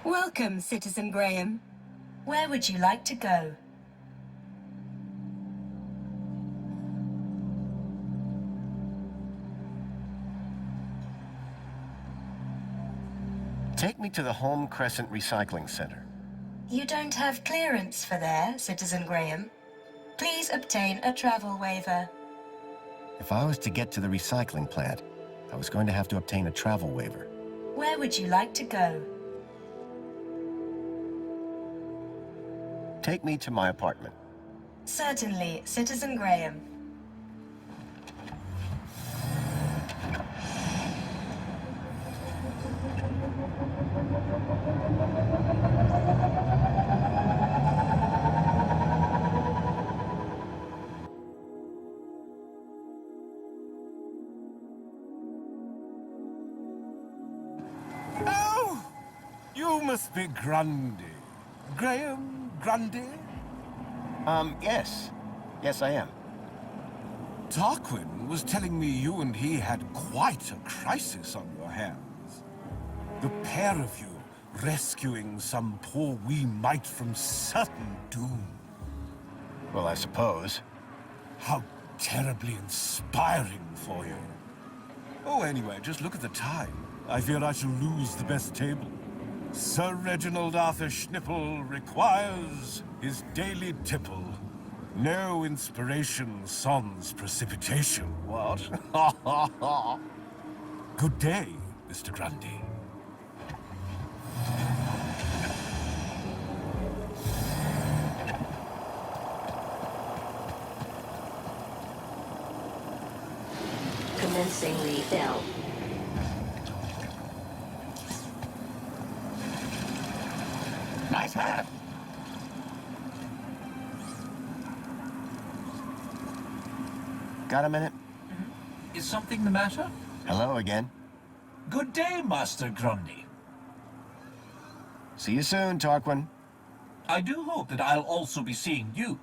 Welcome, Citizen Graham. Where would you like to go? Take me to the Home Crescent Recycling Center. You don't have clearance for there, Citizen Graham. Please obtain a travel waiver. If I was to get to the recycling plant, I was going to have to obtain a travel waiver. Where would you like to go? Take me to my apartment. Certainly, Citizen Graham. Oh! You must be Grundy. Graham Grundy? Yes. Yes, I am. Tarquin was telling me you and he had quite a crisis on your hands. The pair of you rescuing some poor wee mite from certain doom. Well, I suppose. How terribly inspiring for you. Oh, anyway, just look at the time. I fear I shall lose the best table. Sir Reginald Arthur Schnipple requires his daily tipple. No inspiration sans precipitation. What? Ha ha ha. Good day, Mr. Grundy. Commencing refill. Nice hat. Got a minute? Is something the matter? Hello again. Good day, Master Grundy. See you soon, Tarquin. I do hope that I'll also be seeing you.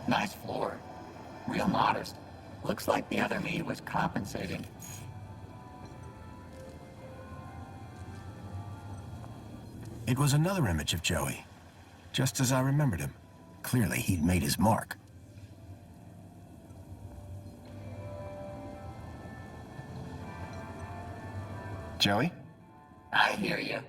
Nice floor. Real modest. Looks like the other me was compensating. It was another image of Joey. Just as I remembered him. Clearly, he'd made his mark. Joey? I hear you.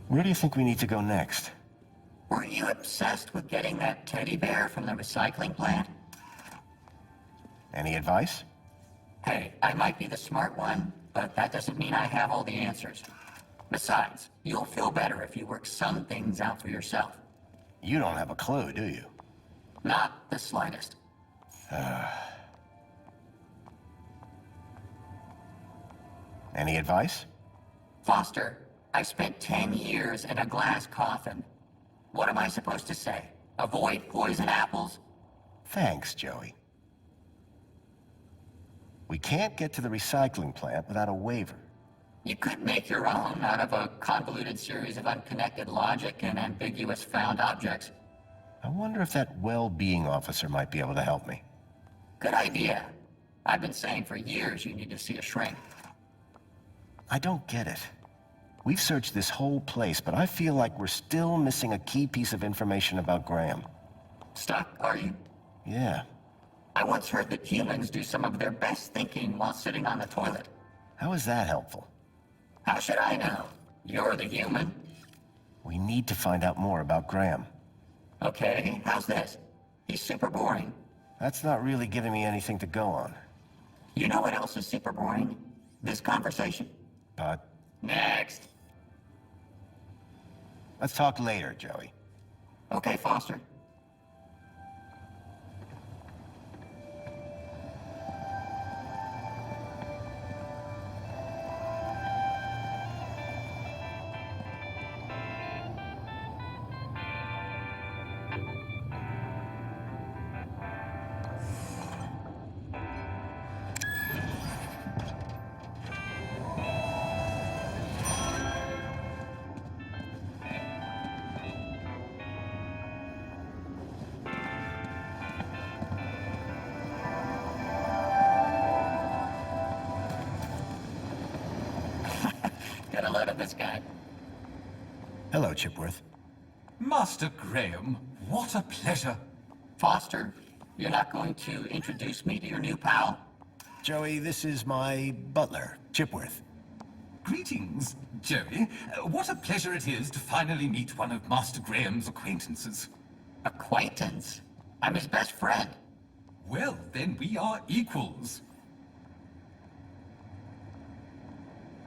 Where do you think we need to go next? Were you obsessed with getting that teddy bear from the recycling plant? Any advice? Hey, I might be the smart one, but that doesn't mean I have all the answers. Besides, you'll feel better if you work some things out for yourself. You don't have a clue, do you? Not the slightest. Any advice? Foster, I spent 10 years in a glass coffin. What am I supposed to say? Avoid poison apples? Thanks, Joey. We can't get to the recycling plant without a waiver. You could make your own out of a convoluted series of unconnected logic and ambiguous found objects. I wonder if that well-being officer might be able to help me. Good idea. I've been saying for years you need to see a shrink. I don't get it. We've searched this whole place, but I feel like we're still missing a key piece of information about Graham. Stuck, are you? Yeah. I once heard that humans do some of their best thinking while sitting on the toilet. How is that helpful? How should I know? You're the human. We need to find out more about Graham. Okay, how's this? He's super boring. That's not really giving me anything to go on. You know what else is super boring? This conversation. But Next. let's talk later, Joey. Okay, Foster. get a load of this guy. Hello, Chipworth. Master Graham, what a pleasure. Foster, you're not going to introduce me to your new pal? Joey, this is my butler, Chipworth. Greetings, Joey. What a pleasure it is to finally meet one of Master Graham's acquaintances. Acquaintance? I'm his best friend. Well, then we are equals.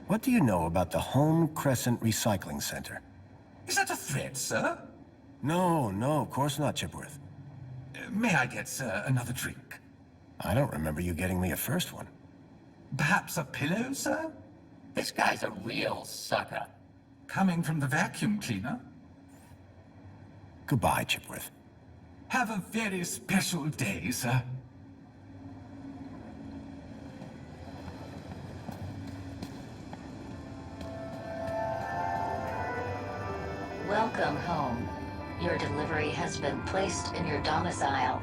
What do you know about the Home Crescent Recycling Center? Is that a threat, sir? No, of course not, Chipworth. May I get, sir, another drink? I don't remember you getting me a first one. Perhaps a pillow, sir? This guy's a real sucker. Coming from the vacuum cleaner? Goodbye, Chipworth. Have a very special day, sir. Welcome home. Your delivery has been placed in your domicile.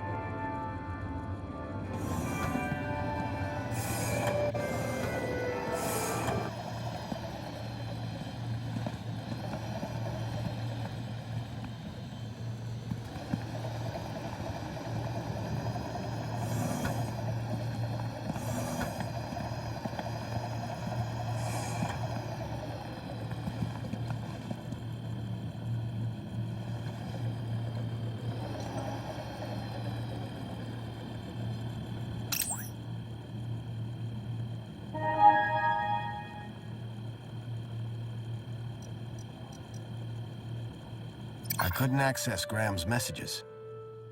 I couldn't access Graham's messages.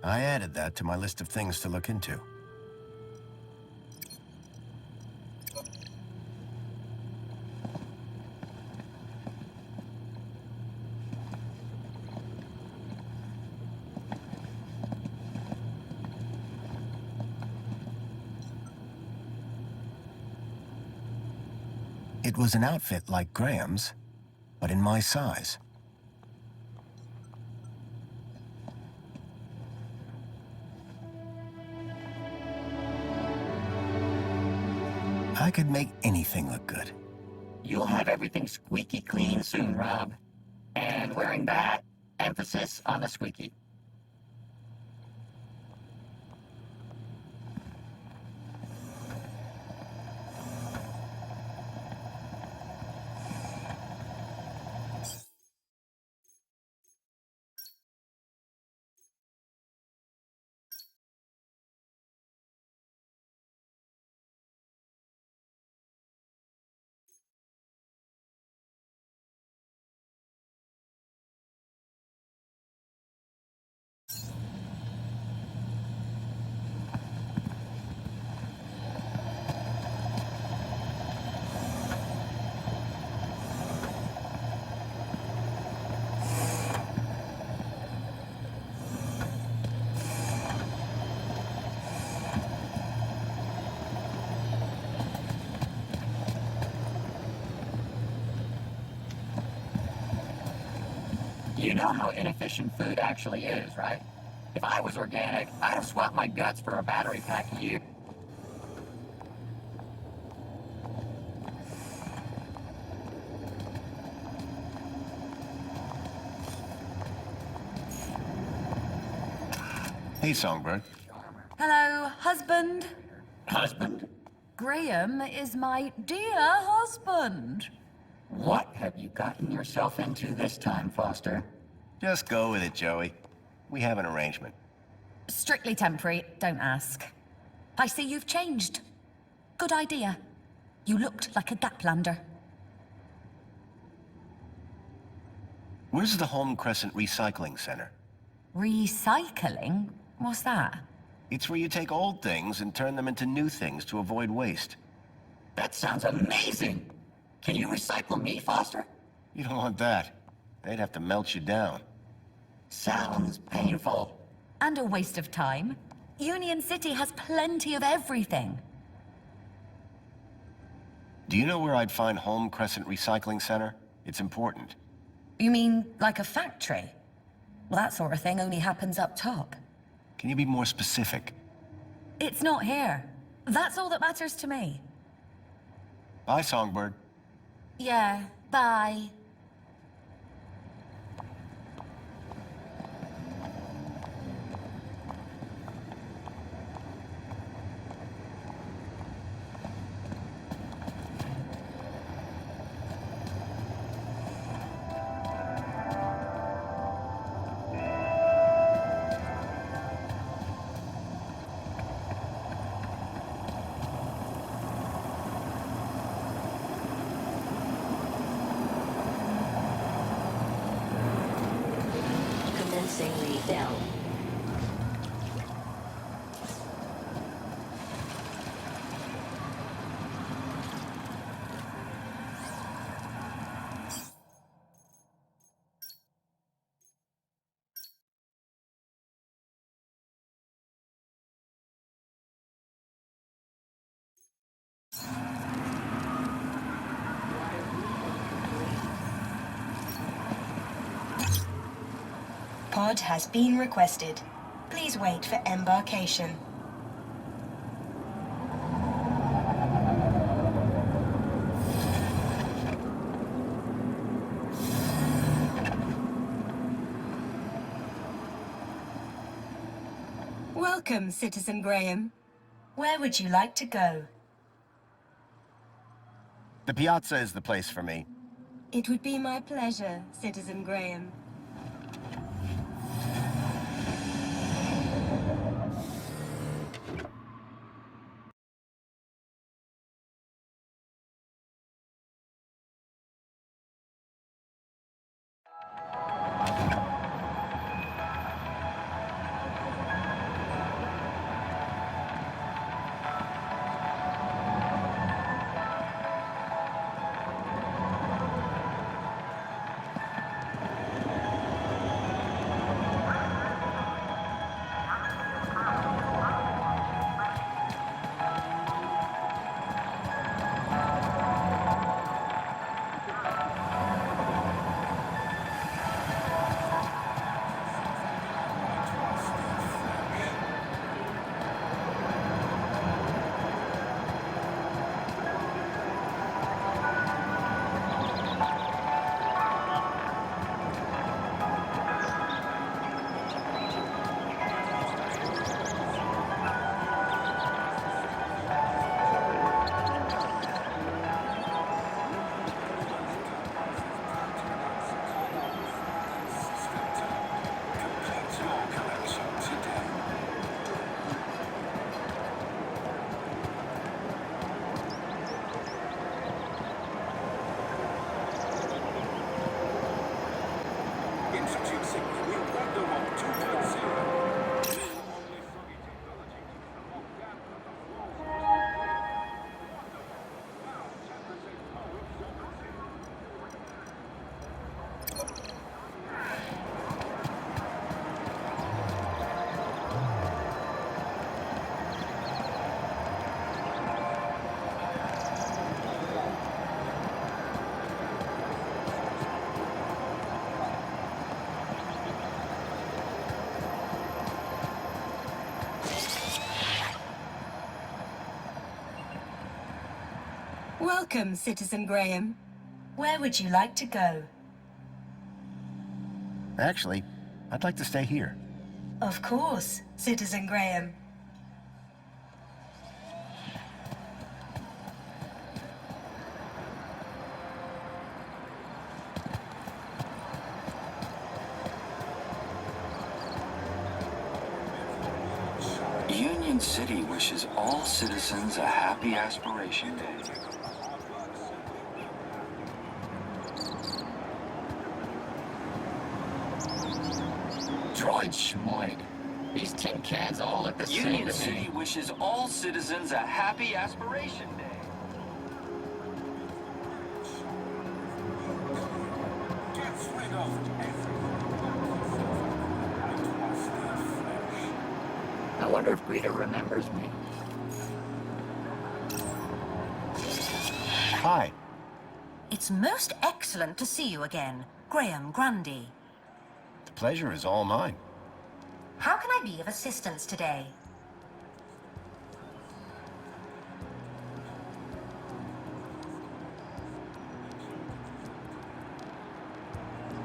I added that to my list of things to look into. It was an outfit like Graham's, but in my size. I could make anything look good. You'll have everything squeaky clean soon, Rob. And wearing that, emphasis on the squeaky. You know how inefficient food actually is, right? If I was organic, I'd have swapped my guts for a battery pack a year. Hey, Songbird. Hello, husband. Husband? Graham is my dear husband. What have you gotten yourself into this time, Foster? Just go with it, Joey. We have an arrangement. Strictly temporary, don't ask. I see you've changed. Good idea. You looked like a Gaplander. Where's the Home Crescent Recycling Center? Recycling? What's that? It's where you take old things and turn them into new things to avoid waste. That sounds amazing! Can you recycle me, Foster? You don't want that. They'd have to melt you down. Sounds painful. And a waste of time. Union-City has plenty of everything. Do you know where I'd find Home Crescent Recycling Center? It's important. You mean like a factory? Well, that sort of thing only happens up top. Can you be more specific? It's not here. That's all that matters to me. Bye, Songbird. Yeah, Bye. Commencing lead down. Pod has been requested. Please wait for embarkation. Welcome, Citizen Graham. Where would you like to go? The piazza is the place for me. It would be my pleasure, Citizen Graham. Welcome, Citizen Graham. Where would you like to go? Actually, I'd like to stay here. Of course, Citizen Graham. Union-City wishes all citizens a happy Aspiration Day. Droid schmoid. These tin cans all look the same to me. Union-City wishes all citizens a happy Aspiration Day. I wonder if Rita remembers me. Hi. It's most excellent to see you again, Graham Grundy. The pleasure is all mine. How can I be of assistance today?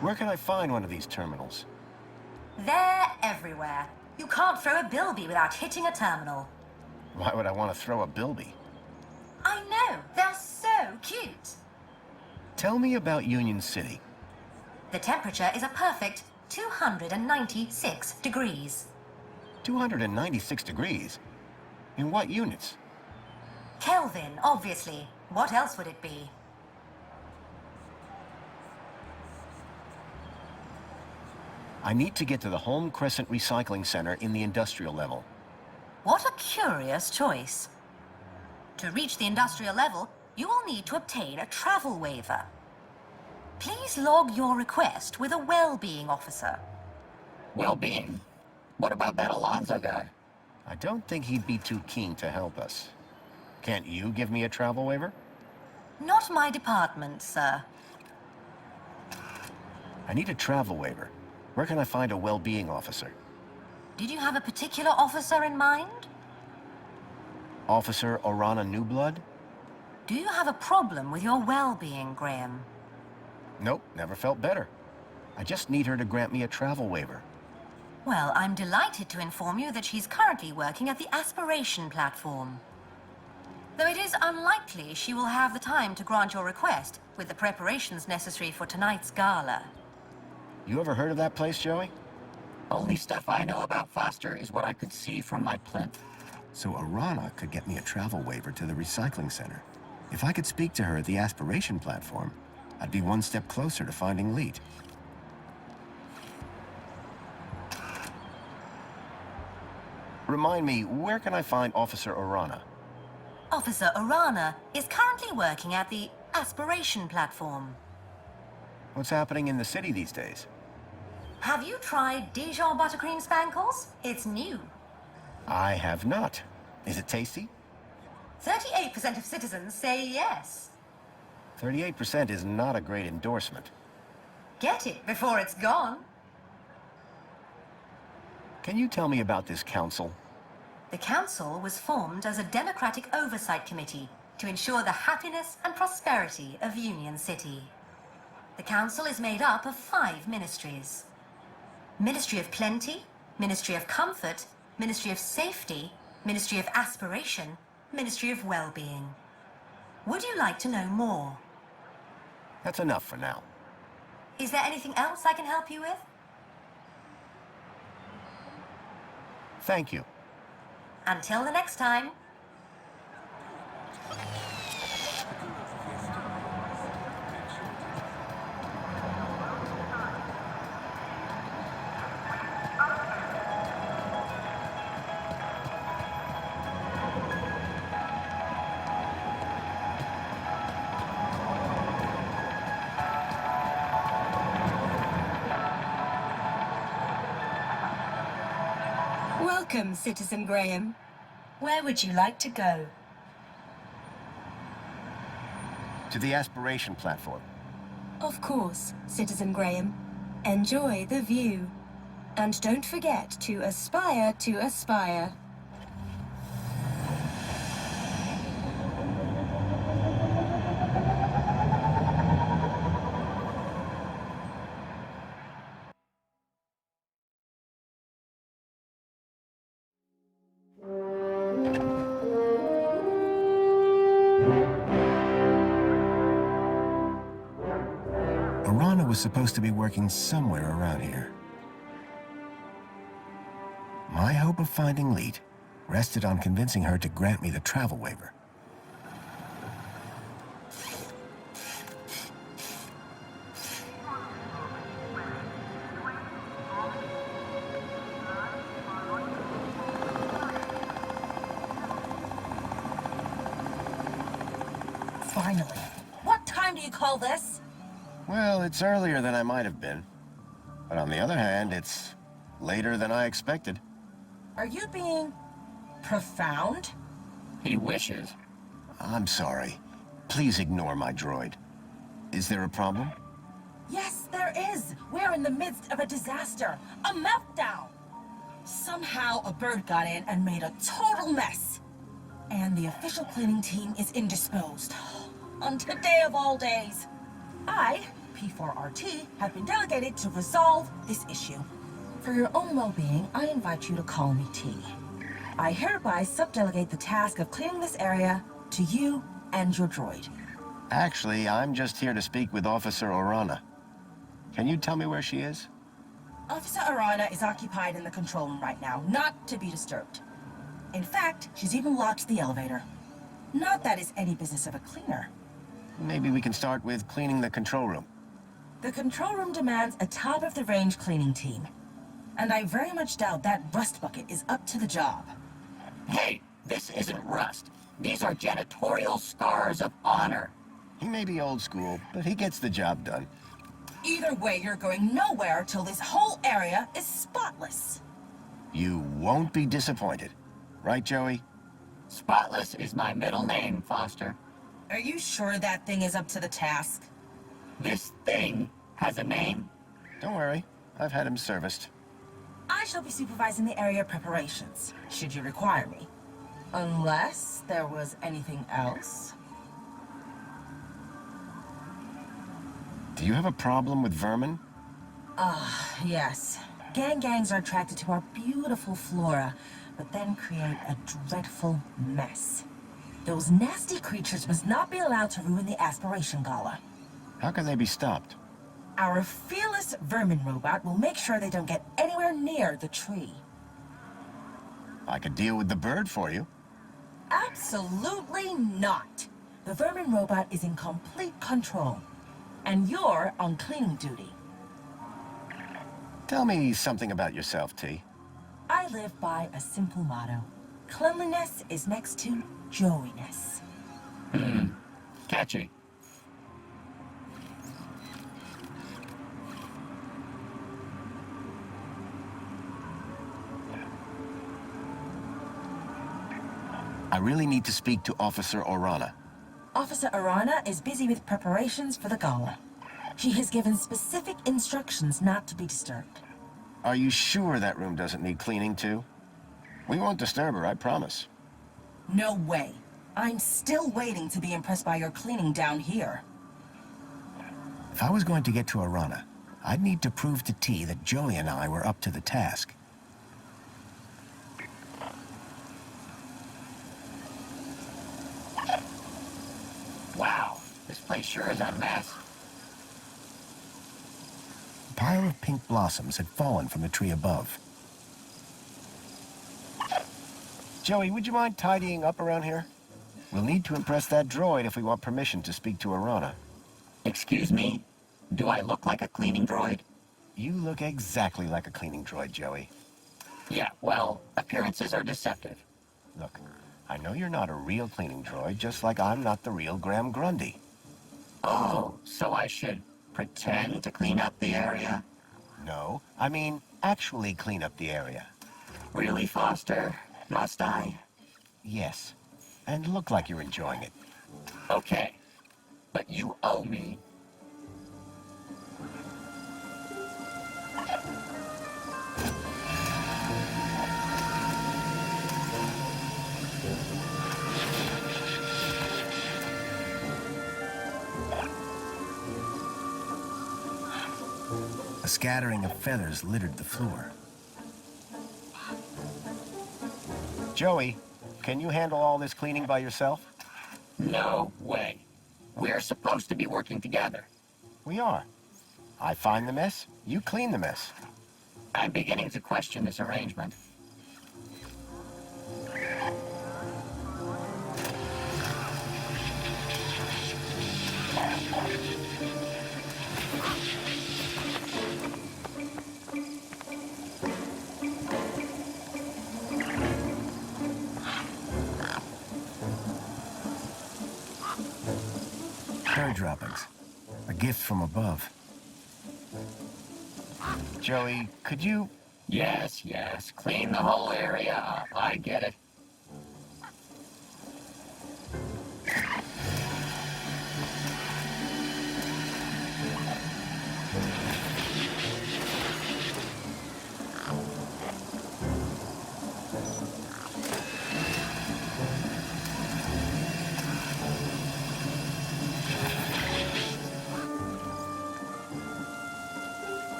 Where can I find one of these terminals? They're everywhere. You can't throw a bilby without hitting a terminal. Why would I want to throw a bilby? I know, they're so cute. Tell me about Union-City. The temperature is a perfect 296 degrees. 296 degrees? In what units? Kelvin, obviously. What else would it be? I need to get to the Home Crescent Recycling Center in the industrial level. What a curious choice. To reach the industrial level, you will need to obtain a travel waiver. Please log your request with a well-being officer. Well-being? What about that Alonzo guy? I don't think he'd be too keen to help us. Can't you give me a travel waiver? Not my department, sir. I need a travel waiver. Where can I find a well-being officer? Did you have a particular officer in mind? Officer Orana Newblood? Do you have a problem with your well-being, Graham? Nope, never felt better. I just need her to grant me a travel waiver. Well, I'm delighted to inform you that she's currently working at the aspiration platform. Though it is unlikely she will have the time to grant your request with the preparations necessary for tonight's gala. You ever heard of that place, Joey? Only stuff I know about Foster is what I could see from my plinth. So Orana could get me a travel waiver to the recycling center. If I could speak to her at the aspiration platform, I'd be one step closer to finding Leet. Remind me, where can I find Officer Orana? Officer Orana is currently working at the aspiration platform. What's happening in the city these days? Have you tried Dijon buttercream spankles? It's new. I have not. Is it tasty? 38% of citizens say yes. 38% is not a great endorsement. Get it before it's gone. Can you tell me about this council? The council was formed as a democratic oversight committee to ensure the happiness and prosperity of Union-City. The council is made up of 5 ministries. Ministry of Plenty, Ministry of Comfort, Ministry of Safety, Ministry of Aspiration, Ministry of Well-being. Would you like to know more? That's enough for now. Is there anything else I can help you with? Thank you. Until the next time. Welcome, Citizen Graham. Where would you like to go? To the aspiration platform. Of course, Citizen Graham. Enjoy the view. And don't forget to aspire to aspire. Orana was supposed to be working somewhere around here. My hope of finding Leet rested on convincing her to grant me the travel waiver. Finally. What time do you call this? Well, it's earlier than I might have been. But on the other hand, it's later than I expected. Are you being profound? He wishes. I'm sorry. Please ignore my droid. Is there a problem? Yes, there is. We're in the midst of a disaster. A meltdown. Somehow a bird got in and made a total mess. And the official cleaning team is indisposed. On today of all days. I P4RT have been delegated to resolve this issue. For your own well-being, I invite you to call me T. I hereby subdelegate the task of cleaning this area to you and your droid. Actually, I'm just here to speak with Officer Orana. Can you tell me where she is? Officer Arana is occupied in the control room right now, not to be disturbed. In fact, she's even locked the elevator. Not that it's any business of a cleaner. Maybe we can start with cleaning the control room. The control room demands a top-of-the-range cleaning team. And I very much doubt that rust bucket is up to the job. Hey, this isn't rust. These are janitorial scars of honor. He may be old school, but he gets the job done. Either way, you're going nowhere till this whole area is spotless. You won't be disappointed. Right, Joey? Spotless is my middle name, Foster. Are you sure that thing is up to the task? This thing has a name. Don't worry. I've had him serviced. I shall be supervising the area preparations, should you require me. Unless there was anything else. Do you have a problem with vermin? Yes. Gangs are attracted to our beautiful flora, but then create a dreadful mess. Those nasty creatures must not be allowed to ruin the Aspiration Gala. How can they be stopped? Our fearless vermin robot will make sure they don't get anywhere near the tree. I could deal with the bird for you. Absolutely not. The vermin robot is in complete control. And you're on cleaning duty. Tell me something about yourself, T. I live by a simple motto. Cleanliness is next to Joey-ness. Catchy. I really need to speak to Officer Orana. Officer Arana is busy with preparations for the gala. She has given specific instructions not to be disturbed. Are you sure that room doesn't need cleaning, too? We won't disturb her, I promise. No way. I'm still waiting to be impressed by your cleaning down here. If I was going to get to Orana, I'd need to prove to T that Joey and I were up to the task. Wow, this place sure is a mess. A pile of pink blossoms had fallen from the tree above. Joey, would you mind tidying up around here? We'll need to impress that droid if we want permission to speak to Orana. Excuse me? Do I look like a cleaning droid? You look exactly like a cleaning droid, Joey. Yeah, well, appearances are deceptive. Look, I know you're not a real cleaning droid, just like I'm not the real Graham Grundy. Oh, so I should pretend to clean up the area? No, I mean actually clean up the area. Really, Foster? Must I? Yes, and look like you're enjoying it. Okay, but you owe me. A scattering of feathers littered the floor. Joey, can you handle all this cleaning by yourself? No way. We're supposed to be working together. We are. I find the mess, you clean the mess. I'm beginning to question this arrangement. Bird droppings. A gift from above. Joey, could you... Yes, yes. Clean the whole area up. I get it.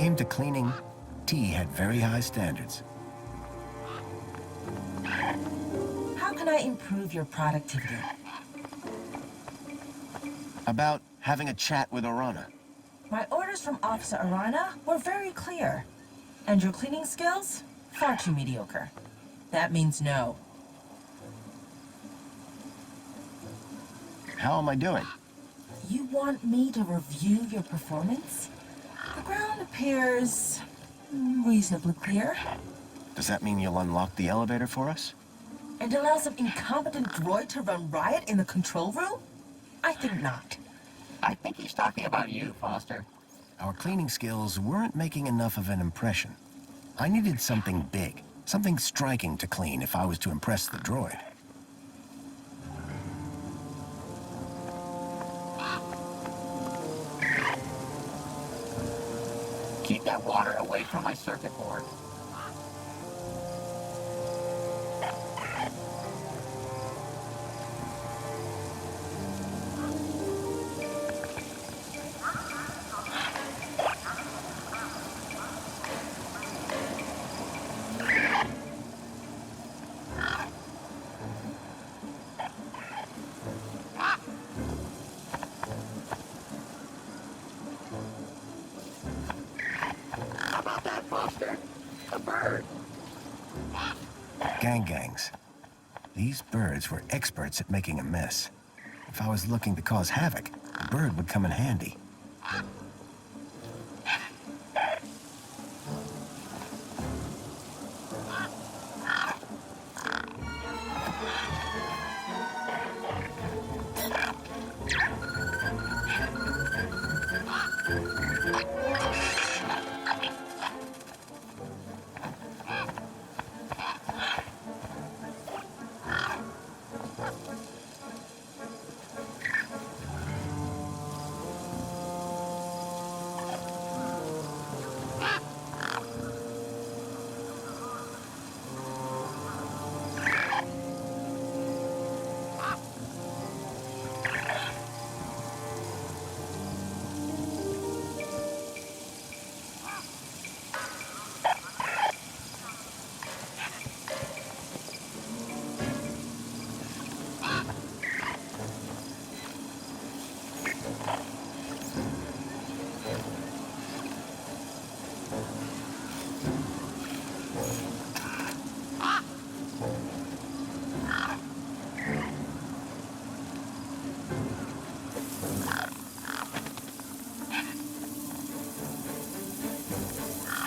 came to cleaning, T had very high standards. How can I improve your productivity? About having a chat with Orana. My orders from Officer Arana were very clear. And your cleaning skills? Far too mediocre. That means no. How am I doing? You want me to review your performance? The ground appears reasonably clear. Does that mean you'll unlock the elevator for us? And allow some incompetent droid to run riot in the control room? I think not. I think he's talking about you, Foster. Our cleaning skills weren't making enough of an impression. I needed something big, something striking to clean if I was to impress the droid. Keep that water away from my circuit board. How about that, Foster? A bird. Gangs. These birds were experts at making a mess. If I was looking to cause havoc, a bird would come in handy.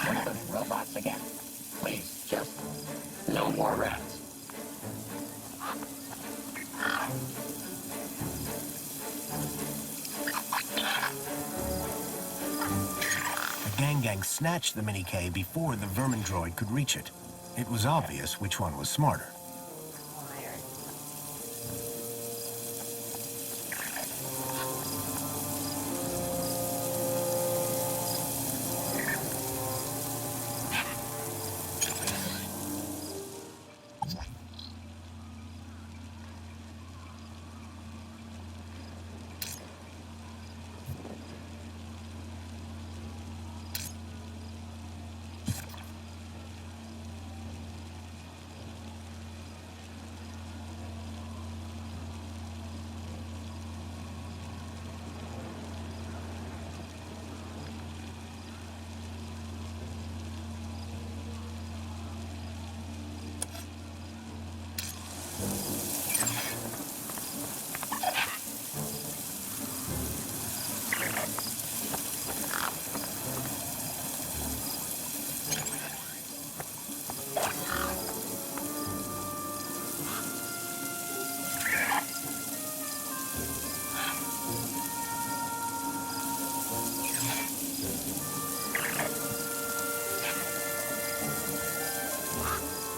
One of those robots again. Please, just no more rats. The gang snatched the mini-K before the vermin droid could reach it. It was obvious which one was smarter.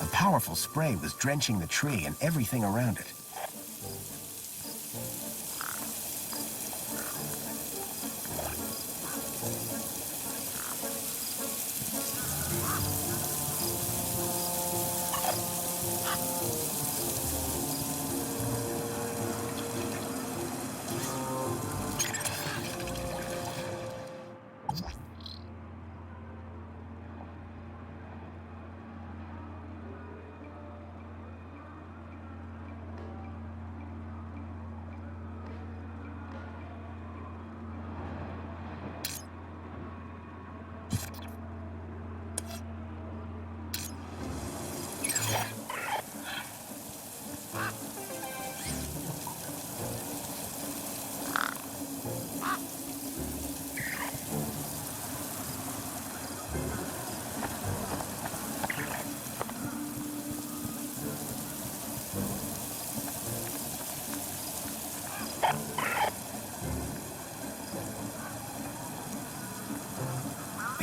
A powerful spray was drenching the tree and everything around it.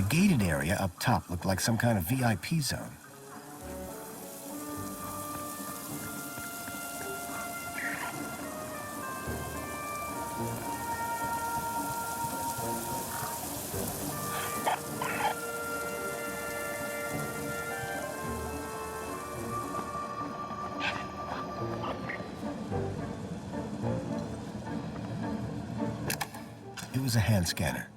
gated area up top looked like some kind of VIP zone. It was a hand scanner.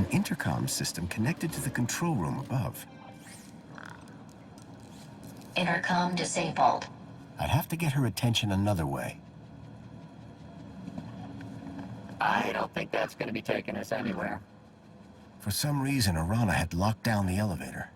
An intercom system connected to the control room above. Intercom disabled. I'd have to get her attention another way. I don't think that's going to be taking us anywhere. For some reason, Arana had locked down the elevator.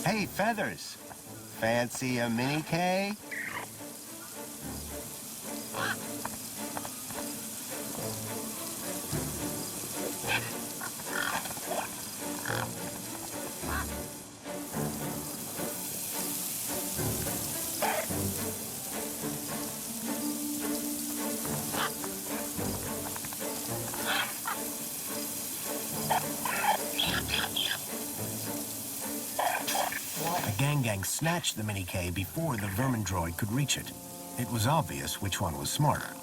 Hey, Feathers. Fancy a mini K? The gang snatched the mini K before the vermin droid could reach it. It was obvious which one was smarter.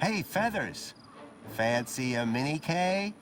Hey, Feathers. Fancy a mini K?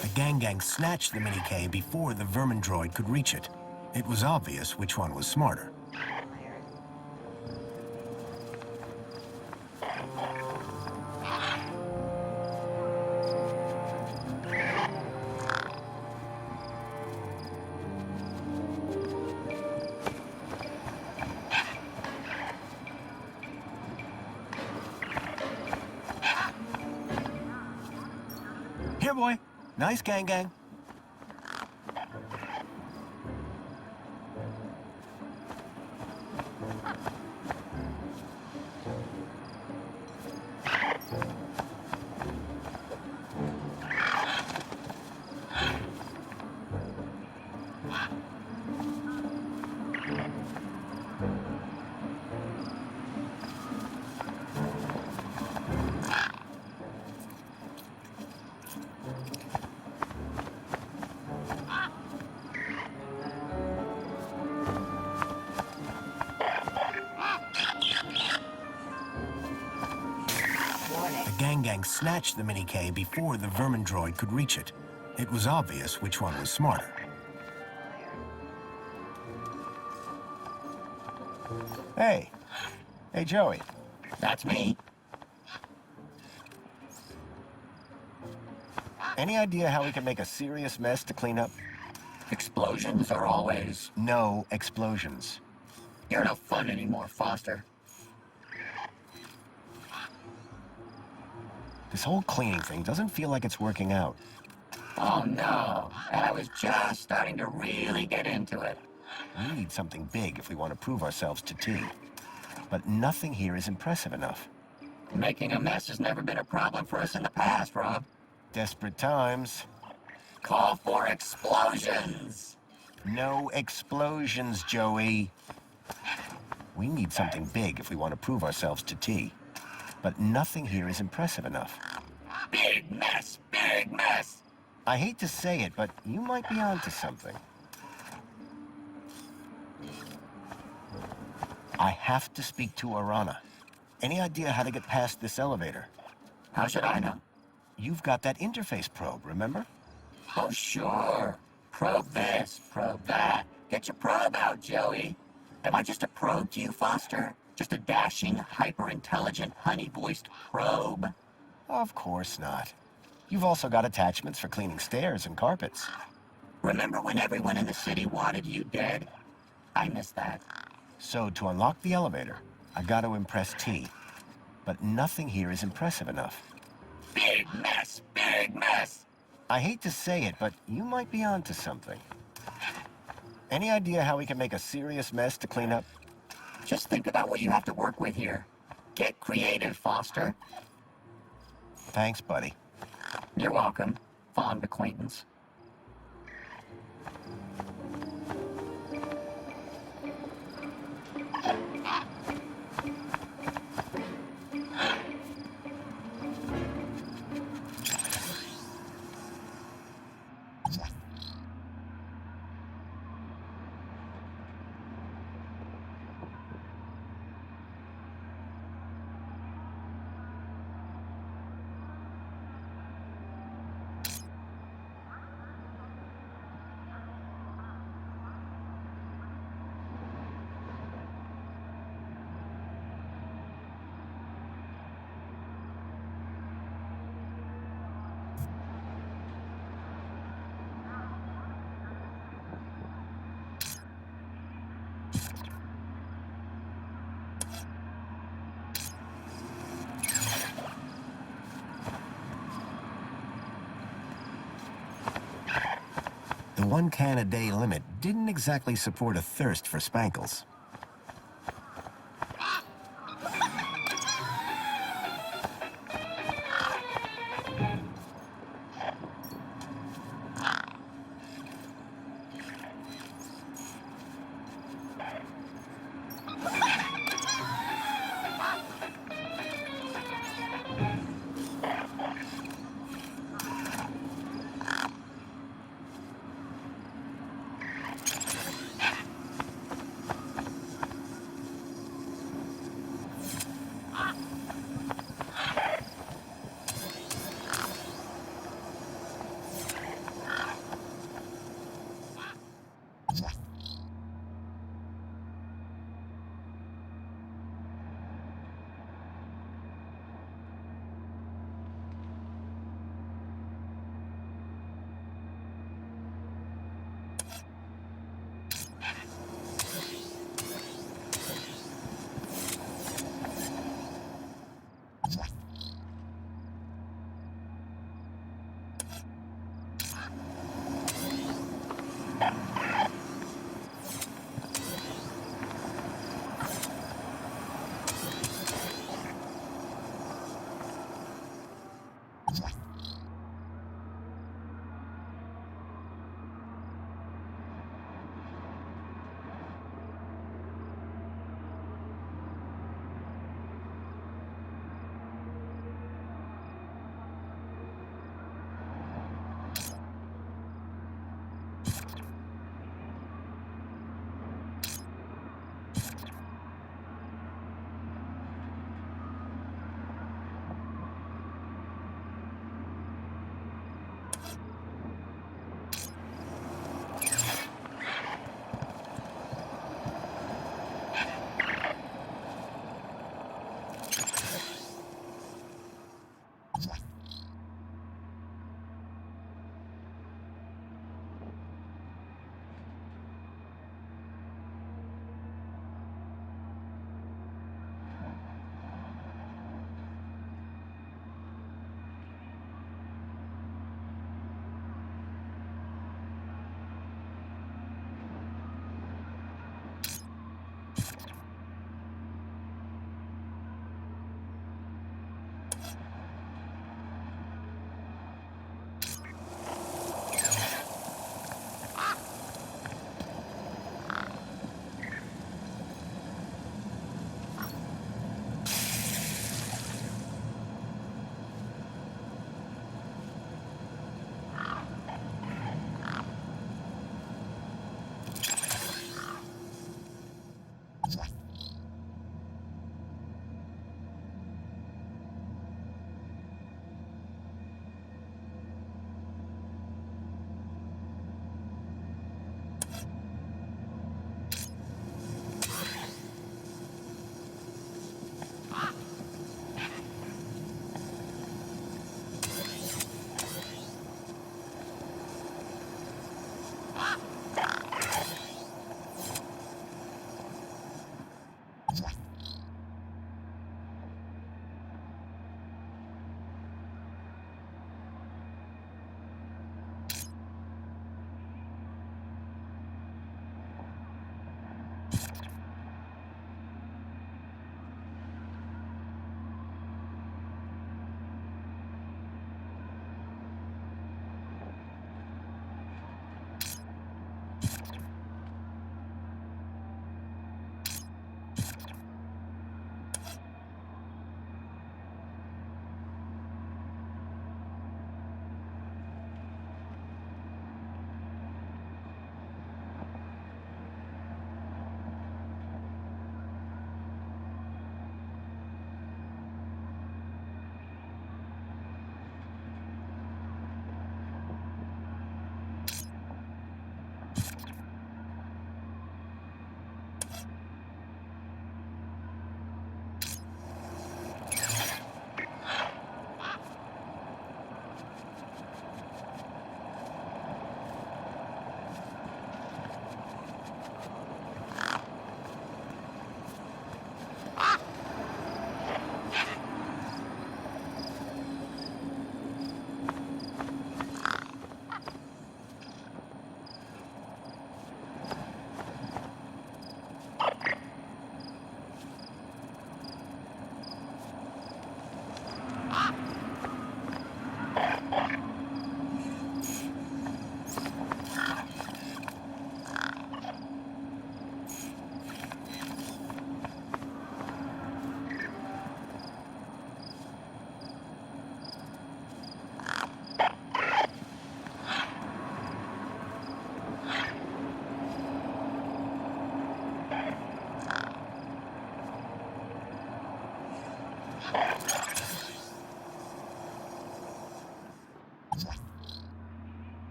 The gang snatched the mini-K before the vermin droid could reach it. It was obvious which one was smarter. Here, boy. Nice, gang. The gang snatched the mini-K before the vermin droid could reach it. It was obvious which one was smarter. Hey, Joey. That's me. Any idea how we can make a serious mess to clean up? Explosions are always... No explosions. You're no fun anymore, Foster. This whole cleaning thing doesn't feel like it's working out. Oh no, and I was just starting to really get into it. We need something big if we want to prove ourselves to T. But nothing here is impressive enough. Making a mess has never been a problem for us in the past, Rob. Desperate times. Call for explosions! No explosions, Joey. We need something big if we want to prove ourselves to T. But nothing here is impressive enough. Big mess! Big mess! I hate to say it, but you might be onto something. I have to speak to Arana. Any idea how to get past this elevator? How should I know? You've got that interface probe, remember? Oh, sure. Probe this, probe that. Get your probe out, Joey. Am I just a probe to you, Foster? Just a dashing, hyper-intelligent, honey-voiced probe? Of course not. You've also got attachments for cleaning stairs and carpets. Remember when everyone in the city wanted you dead? I miss that. So to unlock the elevator, I got to impress T. But nothing here is impressive enough. Big mess! Big mess! I hate to say it, but you might be onto something. Any idea how we can make a serious mess to clean up? Just think about what you have to work with here. Get creative, Foster. Thanks, buddy. You're welcome. Fond acquaintance. one can a day limit didn't exactly support a thirst for spankles.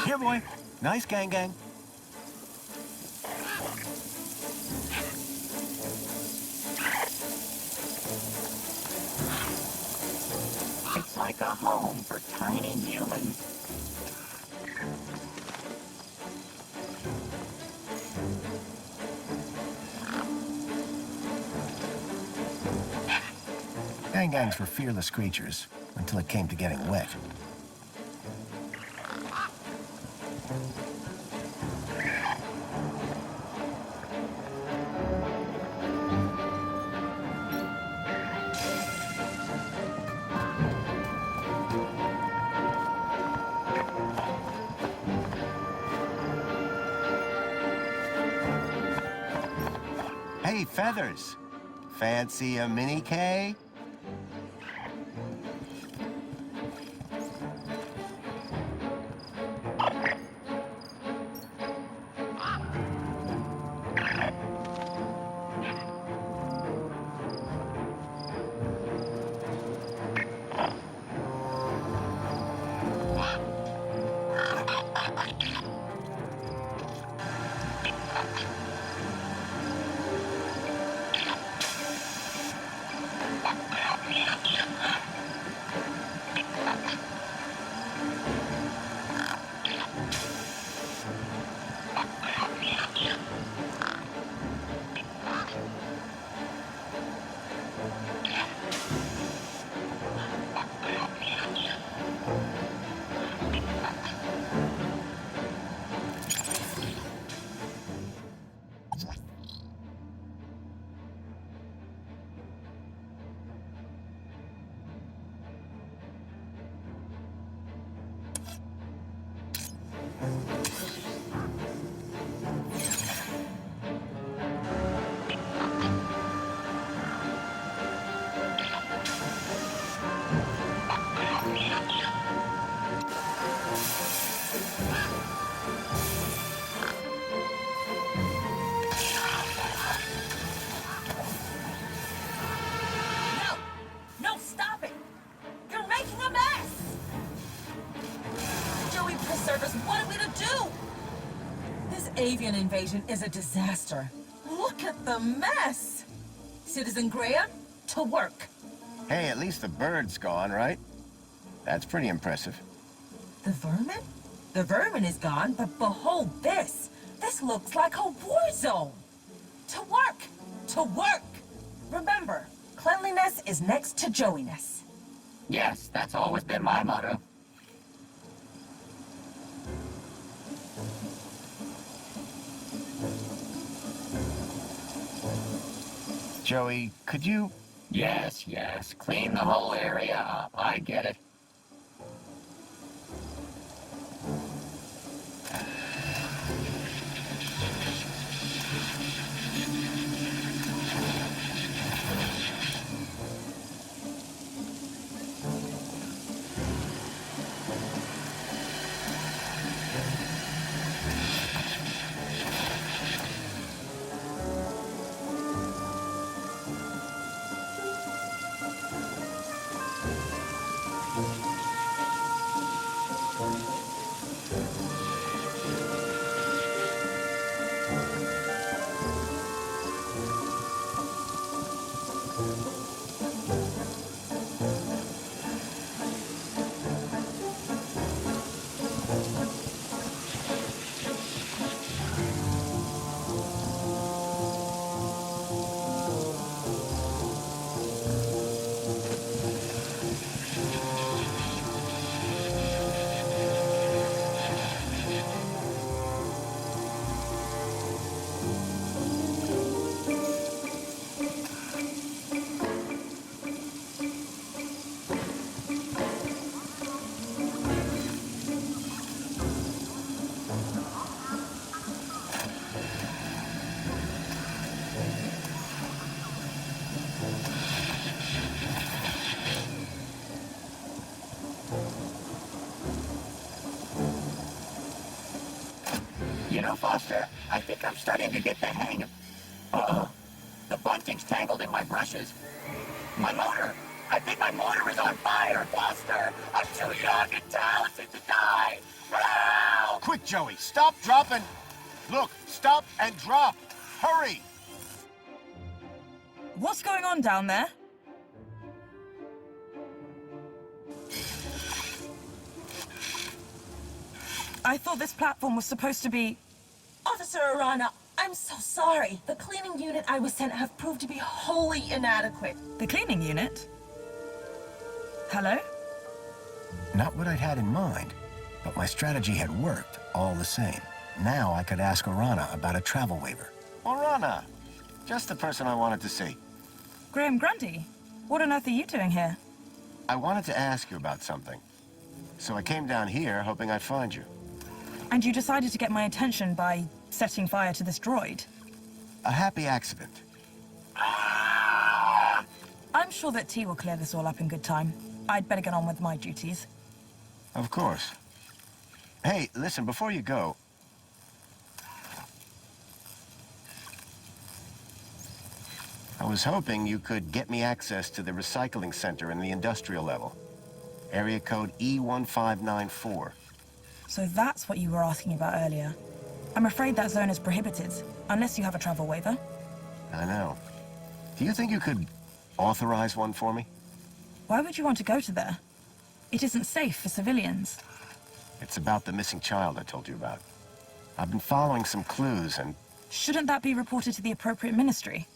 Here, boy. Nice gang gang. It's like a home for tiny humans. Gang gangs were fearless creatures until it came to getting wet. Hey, Feathers. Fancy a mini K? Avian invasion is a disaster. Look at the mess! Citizen Graham, to work. Hey, at least the bird's gone, right? That's pretty impressive. The vermin? The vermin is gone, but behold this! This looks like a war zone! To work! To work! Remember, cleanliness is next to Joey-ness. Yes, that's always been my motto. Joey, could you... Yes, yes. Clean the whole area up. I get it. You know, Foster, I think I'm starting to get the hang of... Uh-oh. The bunting's tangled in my brushes. My motor! I think my motor is on fire, Foster! I'm too young and talented to die! Ow! Quick, Joey, stop, drop, and... Look, stop and drop! Hurry! What's going on down there? I thought this platform was supposed to be... Officer Arana, I'm so sorry. The cleaning unit I was sent have proved to be wholly inadequate. The cleaning unit? Hello? Not what I'd had in mind, but my strategy had worked all the same. Now I could ask Arana about a travel waiver. Arana! Just the person I wanted to see. Graham Grundy, what on earth are you doing here? I wanted to ask you about something. So I came down here hoping I'd find you. And you decided to get my attention by setting fire to this droid? A happy accident. I'm sure that T will clear this all up in good time. I'd better get on with my duties. Of course. Hey, listen, before you go... I was hoping you could get me access to the recycling center in the industrial level. Area code E1594. So that's what you were asking about earlier. I'm afraid that zone is prohibited, unless you have a travel waiver. I know. Do you think you could authorize one for me? Why would you want to go to there? It isn't safe for civilians. It's about the missing child I told you about. I've been following some clues and... Shouldn't that be reported to the appropriate ministry?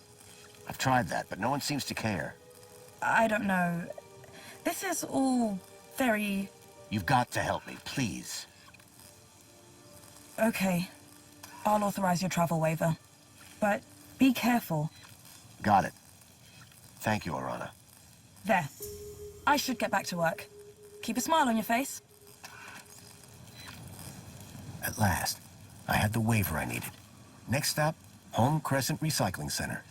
I've tried that, but no one seems to care. I don't know. This is all very... You've got to help me, please. Okay. I'll authorize your travel waiver. But be careful. Got it. Thank you, Arana. There. I should get back to work. Keep a smile on your face. At last, I had the waiver I needed. Next stop, Home Crescent Recycling Center.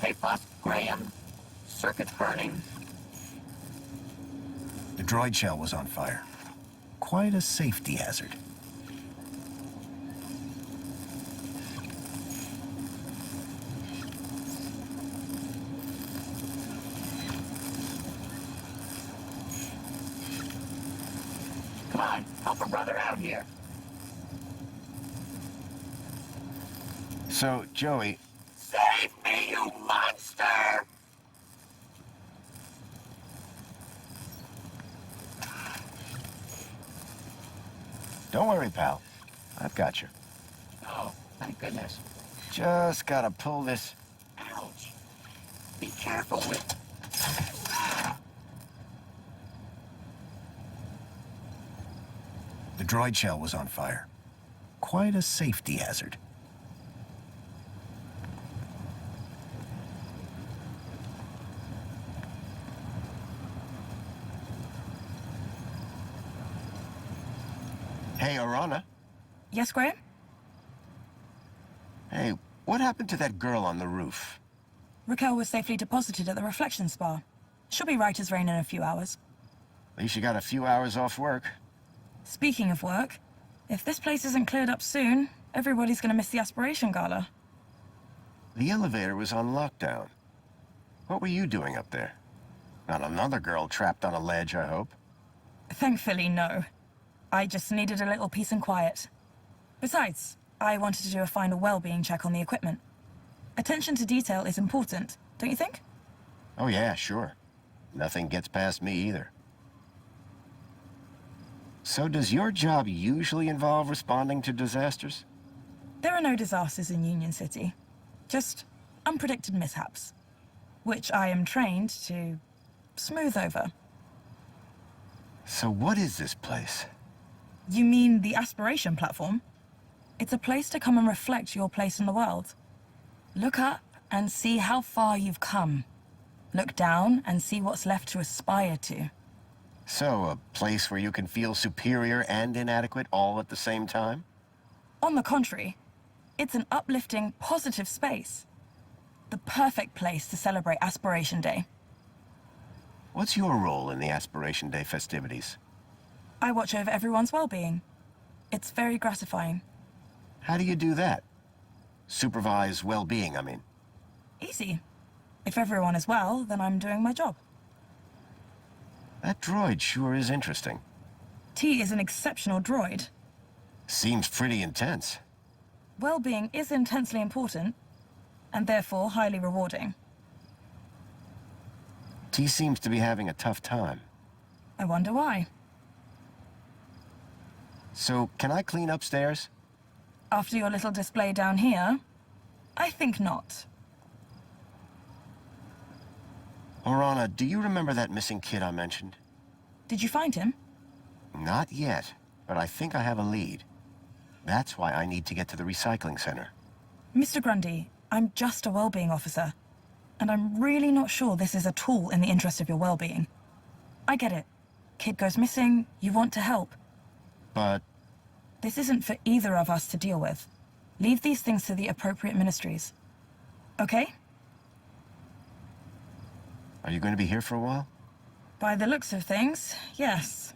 Hey, boss, Graham. Circuit's burning. The droid shell was on fire. Quite a safety hazard. Come on, help a brother out here. So, Joey... Save me, you monster! Don't worry, pal. I've got you. Oh, thank goodness. Just gotta pull this... Ouch. Be careful with... The droid shell was on fire. Quite a safety hazard. Hey, Arana. Yes, Graham? Hey, what happened to that girl on the roof? Raquel was safely deposited at the reflection spa. She'll be right as rain in a few hours. At least you got a few hours off work. Speaking of work, if this place isn't cleared up soon, everybody's gonna miss the aspiration gala. The elevator was on lockdown. What were you doing up there? Not another girl trapped on a ledge, I hope. Thankfully, no. I just needed a little peace and quiet. Besides, I wanted to do a final well-being check on the equipment. Attention to detail is important, don't you think? Oh yeah, sure. Nothing gets past me either. So does your job usually involve responding to disasters? There are no disasters in Union-City, just unpredicted mishaps, which I am trained to smooth over. So what is this place? You mean the aspiration platform? It's a place to come and reflect your place in the world. Look up and see how far you've come. Look down and see what's left to aspire to. So, a place where you can feel superior and inadequate all at the same time? On the contrary, it's an uplifting, positive space. The perfect place to celebrate Aspiration Day. What's your role in the Aspiration Day festivities? I watch over everyone's well-being. It's very gratifying. How do you do that? Supervise well-being, I mean. Easy. If everyone is well, then I'm doing my job. That droid sure is interesting. T is an exceptional droid. Seems pretty intense. Well-being is intensely important, and therefore highly rewarding. T seems to be having a tough time. I wonder why. So, can I clean upstairs? After your little display down here, I think not. Orana, do you remember that missing kid I mentioned? Did you find him? Not yet, but I think I have a lead. That's why I need to get to the recycling center. Mr. Grundy, I'm just a well-being officer, and I'm really not sure this is at all in the interest of your well-being. I get it. Kid goes missing, you want to help. But... This isn't for either of us to deal with. Leave these things to the appropriate ministries. Okay? Are you going to be here for a while? By the looks of things, yes.